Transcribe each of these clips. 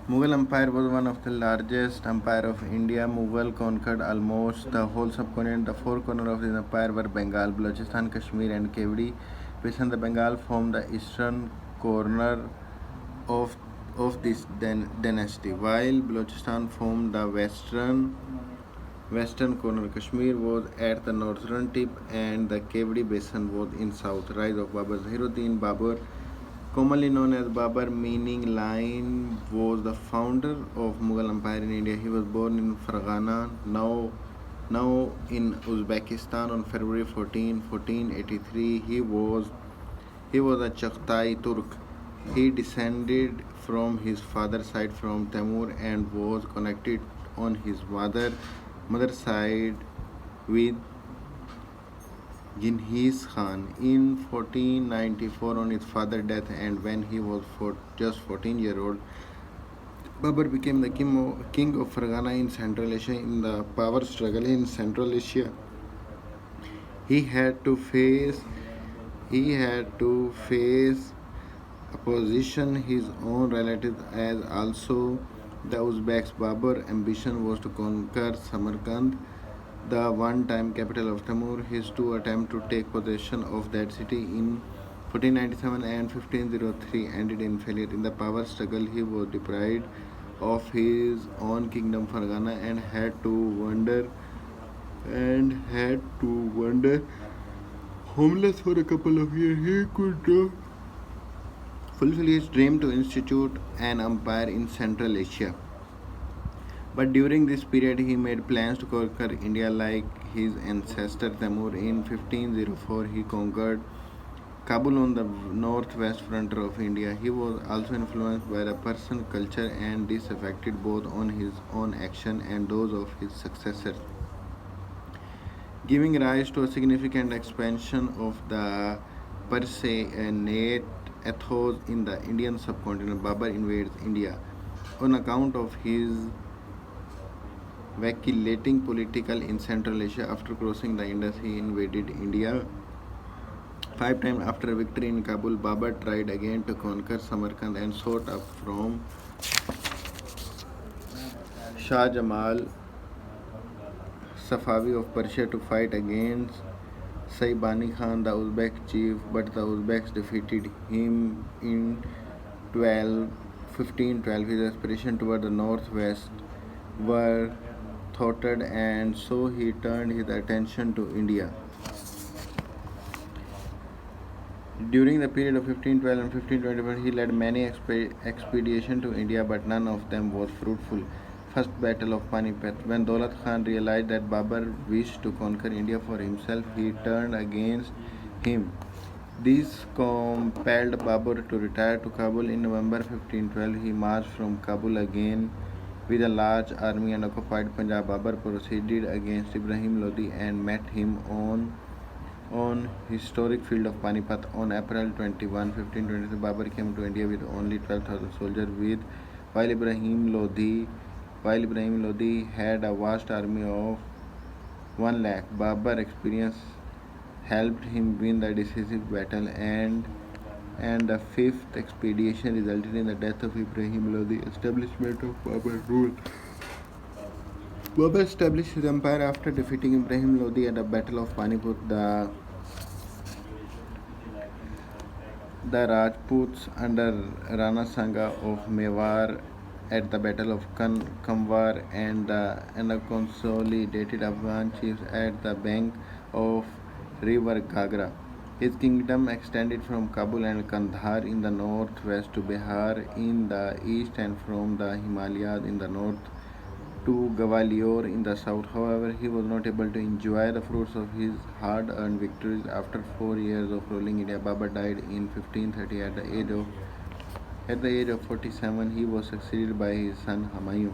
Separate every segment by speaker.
Speaker 1: Mughal Empire was one of the largest empire of India. Mughal conquered almost the whole subcontinent. The four corners of this empire were Bengal, Balochistan, Kashmir, and Kevadi. Basin the Bengal formed the eastern corner of this dynasty, while Balochistan formed the western corner. Kashmir was at the northern tip, and the Kevadi Basin was in south. Rise of Babur Zahiruddin Babur, commonly known as Babur, meaning lion, was the founder of Mughal Empire in India. He was born in Fargana, now in Uzbekistan, on February 14, 1483. He was a Chagatai Turk. He descended from his father's side from Timur and was connected on his mother's side with Genghis Khan. In 1494, on his father's death, and when he was just 14-year-old, Babur became the king of Fargana in Central Asia. In the power struggle in Central Asia, he had to face opposition his own relatives as also the Uzbeks. Babur's ambition was to conquer Samarkand, the one-time capital of Timur. His two attempts to take possession of that city in 1497 and 1503 ended in failure. In the power struggle, he was deprived of his own kingdom Fargana and had to wander homeless for a couple of years. He could not fulfill his dream to institute an empire in Central Asia. But during this period, he made plans to conquer India like his ancestor Timur. In 1504, he conquered Kabul on the northwest frontier of India. He was also influenced by the Persian culture, and this affected both on his own action and those of his successors, giving rise to a significant expansion of the Persianate ethos in the Indian subcontinent. Babur invades India on account of his vacillating political in Central Asia. After crossing the Indus, he invaded India 5 times. After victory in Kabul, Babur tried again to conquer Samarkand and sought up from Shah Jamal Safavi of Persia to fight against Saibani Khan, the Uzbek chief, but the Uzbeks defeated him in 1512. His aspirations toward the northwest were thwarted, and so he turned his attention to India. During the period of 1512 and 1521, he led many expeditions to India, but none of them was fruitful. First Battle of Panipat. When Daulat Khan realized that Babur wished to conquer India for himself, he turned against him. This compelled Babur to retire to Kabul. In November 1512, he marched from Kabul again with a large army and occupied Punjab. Babur proceeded against Ibrahim Lodi and met him on historic field of Panipat on April 21, 1523. Babur came to India with only 12,000 soldiers, while Ibrahim Lodi had a vast army of 1 lakh. Babur's experience helped him win the decisive battle, and the fifth expedition resulted in the death of Ibrahim Lodi. Establishment of Babur's rule. Babur established his empire after defeating Ibrahim Lodi at the Battle of Panipat. The Rajputs under Rana Sanga of Mewar at the Battle of Kamwar, and the consolidated Afghan chiefs at the bank of river Gagra. His kingdom extended from Kabul and Kandahar in the northwest to Bihar in the east, and from the Himalayas in the north to Gwalior in the south. However, he was not able to enjoy the fruits of his hard-earned victories. After 4 years of ruling India, Babur died in 1530 at the age of 47. He was succeeded by his son Humayun.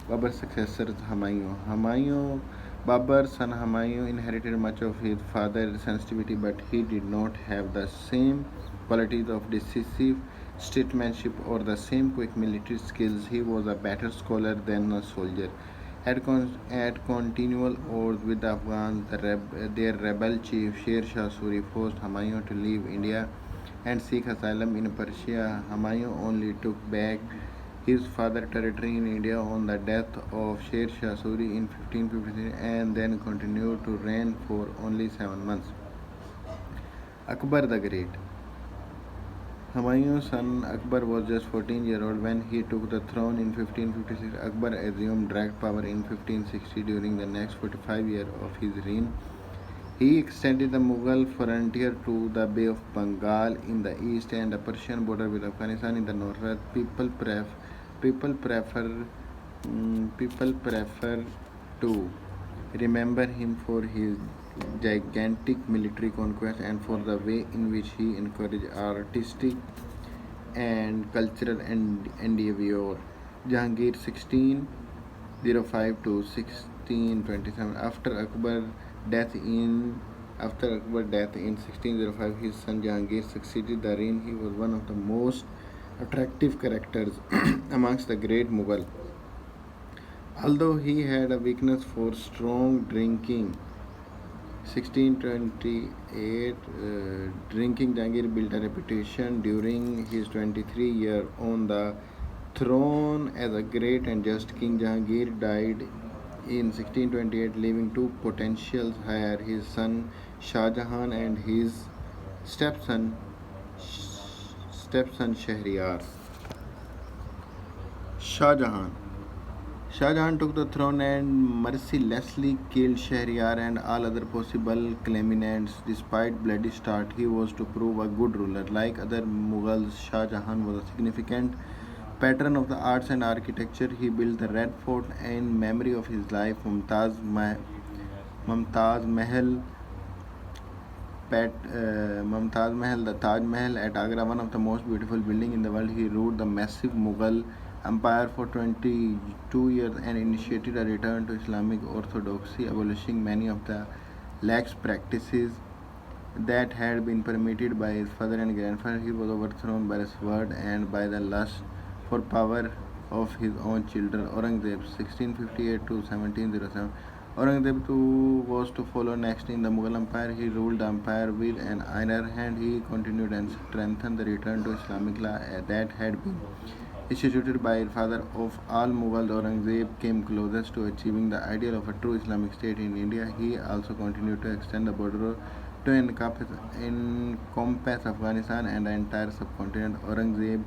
Speaker 1: Babur's successor Humayun. Babur's son Humayun inherited much of his father's sensitivity, but he did not have the same qualities of decisive statesmanship or the same quick military skills. He was a better scholar than a soldier. At continual odds with the Afghans, their rebel chief Sher Shah Suri forced Humayun to leave India and seek asylum in Persia. Humayun only took back his father territory in India on the death of Sher Shah Suri in 1553 and then continued to reign for only 7 months. Akbar the Great. Humayun's son Akbar was just 14-year-old when he took the throne in 1556. Akbar assumed direct power in 1560. During the next 45 years of his reign, he extended the Mughal frontier to the Bay of Bengal in the east and the Persian border with Afghanistan in the north. People prefer people prefer to remember him for his gigantic military conquest and for the way in which he encouraged artistic and cultural endeavor. Jahangir 1605 to 1627. After Akbar's death in 1605, his son Jahangir succeeded the reign. He was one of the most attractive characters amongst the great Mughal. Although he had a weakness for strong drinking, 1628 drinking, Jahangir built a reputation during his 23 year on the throne as a great and just king. Jahangir died in 1628, leaving two potential heirs, his son Shah Jahan and his stepson Shahryar. Shah Jahan. Shah Jahan took the throne and mercilessly killed Shahryar and all other possible claimants. Despite bloody start, he was to prove a good ruler. Like other Mughals, Shah Jahan was a significant patron of the arts and architecture. He built the Red Fort in memory of his wife Mumtaz Mahal. Mumtaz Mahal, the Taj Mahal at Agra, one of the most beautiful buildings in the world. He ruled the massive Mughal empire for 22 years and initiated a return to Islamic orthodoxy, abolishing many of the lax practices that had been permitted by his father and grandfather. He was overthrown by the sword and by the lust for power of his own children. Aurangzeb 1658 to 1707. Aurangzeb too was to follow next in the Mughal Empire. He ruled the empire with an iron hand. He continued and strengthened the return to Islamic law that had been instituted by his father. Of all Mughals, Aurangzeb came closest to achieving the ideal of a true Islamic state in India. He also continued to extend the border to encompass Afghanistan and the entire subcontinent. Aurangzeb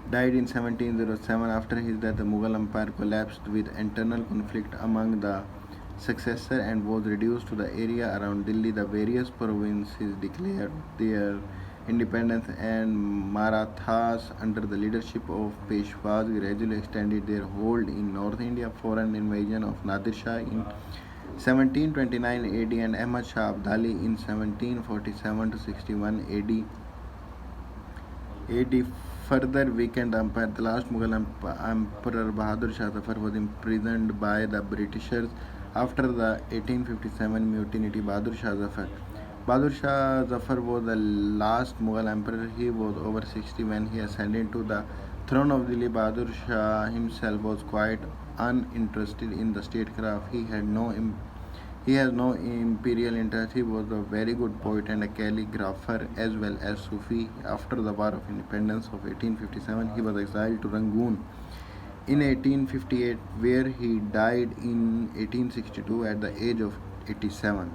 Speaker 1: died in 1707. After his death, the Mughal Empire collapsed with internal conflict among the successor and was reduced to the area around Delhi. The various provinces declared their independence, and Marathas, under the leadership of Peshwas, gradually extended their hold in North India. Foreign invasion of Nadir Shah in 1729 AD and Ahmad Shah Abdali in 1747 to 61 AD further weakened the empire. The last Mughal emperor Bahadur Shah Zafar was imprisoned by the Britishers after the 1857 mutiny. Bahadur Shah Zafar was the last Mughal emperor. He was over 60 when he ascended to the throne of Delhi. Bahadur Shah himself was quite uninterested in the statecraft. He has no imperial interest. He was a very good poet and a calligrapher as well as Sufi. After the War of Independence of 1857, he was exiled to Rangoon in 1858, where he died in 1862 at the age of 87.